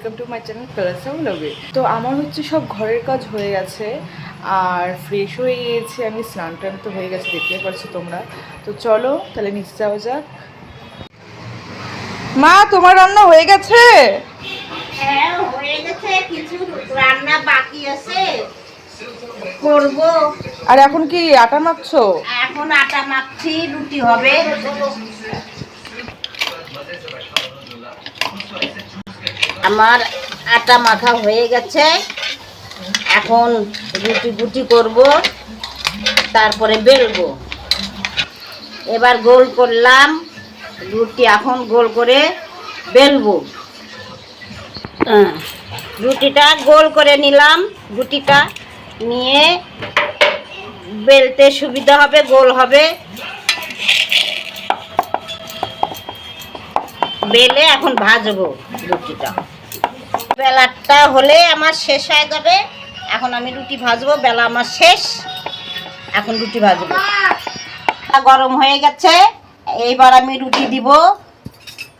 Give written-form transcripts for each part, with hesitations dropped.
Welcome to my channel colours of love. তো আমার হচ্ছে সব ঘরের কাজ হয়ে গেছে আর ফ্রেশ হয়ে গিয়েছি আমি, স্নান টান তো হয়ে গেছে, দেখতে পারছো তোমরা। তো চলো তাহলে নিচে যাওয়া যাক। মা তোমার রান্না হয়ে গেছে? হ্যাঁ হয়ে গেছে, কিছু রান্না বাকি আছে করব। আর এখন কি আটা মাখছো? এখন আটা মাখছি, রুটি হবে। আমার আটা মাখা হয়ে গেছে, এখন রুটি গুটি করব, তারপরে বেলবো। এবার গোল করলাম রুটি, এখন গোল করে বেলবো। রুটিটা গোল করে নিলাম, রুটিটা নিয়ে বেলতে সুবিধা হবে, গোল হবে। বেলে এখন ভাজবো রুটিটা। বেলাটা হলে আমার শেষ হয়ে যাবে, এখন আমি রুটি ভাজবো। বেলা আমার শেষ, এখন রুটি ভাজবো। গরম হয়ে গেছে, এইবার আমি রুটি দিব।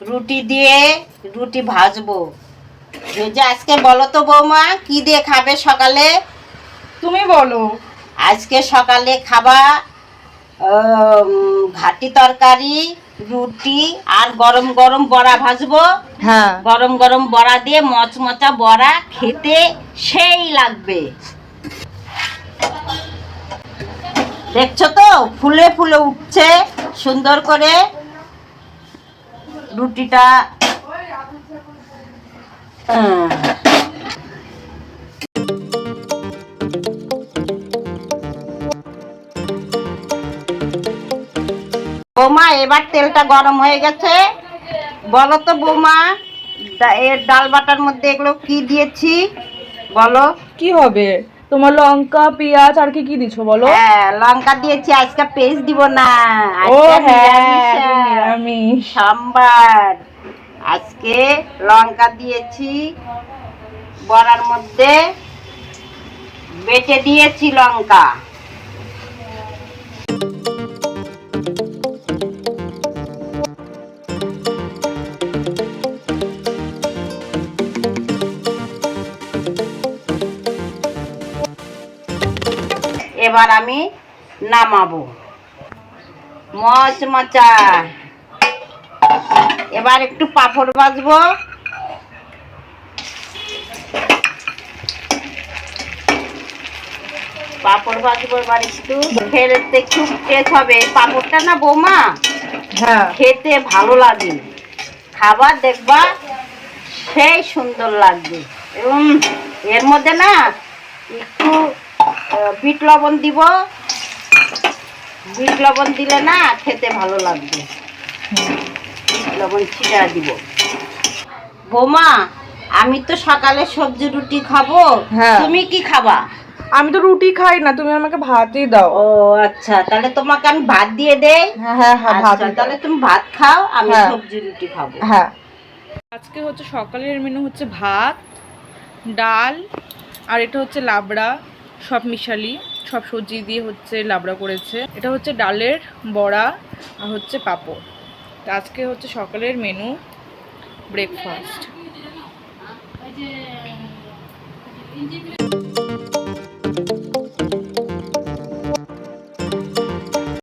রুটি দিয়ে রুটি ভাজবো। এই যে আজকে বলো তো বৌমা, কি দিয়ে খাবে সকালে? তুমি বলো। আজকে সকালে খাবা ঘাটি তরকারি, রুটি আর গরম গরম বড়া ভাজবো। হ্যাঁ, গরম গরম বড়া দিয়ে, মচমচা বড়া, খেতে সেই লাগবে। দেখছো তো ফুলে ফুলে উঠছে সুন্দর করে রুটিটা। বৌমা এবার তেলটা গরম হয়ে গেছে। বলো তো বৌমা, এর ডাল বাটার মধ্যে এগুলো কি দিয়েছি বলো? কি হবে? তোমার লঙ্কা পেঁয়াজ আর কি কি দিছো বলো? হ্যাঁ, লঙ্কা দিয়েছি, আজকে পেস্ট দিব না। ও আজকে হ্যাঁ, নিরামিষ। সোমবার, আজকে লঙ্কা দিয়েছি বড়ার মধ্যে, বেটে দিয়েছি লঙ্কা। এবার আমি নামাবো মচমচা। এবার একটু পাঁপড় ভাজবো। পাঁপড় ভাজবো এবার একটু, খেতে খুব টেস্ট হবে পাঁপড়টা না বৌমা, হ্যাঁ, খেতে ভালো লাগে। খাবার দেখবা সেই সুন্দর লাগবে। এবং এর মধ্যে না একটু বিট লবণ দিব। বিট লবণ দিলে না খেতে ভালো লাগবে। বিট লবণ ছিটা দিব। বৌমা আমি তো সকালে সবজি রুটি খাবো, হ্যাঁ। তুমি কি খাবা? আমি তো রুটি খাই না, তুমি আমাকে ভাতই দাও। ও আচ্ছা, তাহলে তোমাকে আমি ভাত দিয়ে দেই। হ্যাঁ হ্যাঁ হ্যাঁ, ভাত আচ্ছা, তাহলে তুমি ভাত খাও, আমি হ্যাঁ। সবজি রুটি খাবো। হ্যাঁ, আজকে হচ্ছে সকালের মেনু হচ্ছে ভাত, ডাল, আর এটা হচ্ছে লাবড়া, সব মিশালি, সব সবজি দিয়ে হচ্ছে লাবড়া করেছে। এটা হচ্ছে ডালের বড়া আর হচ্ছে পাঁপড়। তো আজকে হচ্ছে সকালের মেনু, ব্রেকফাস্ট।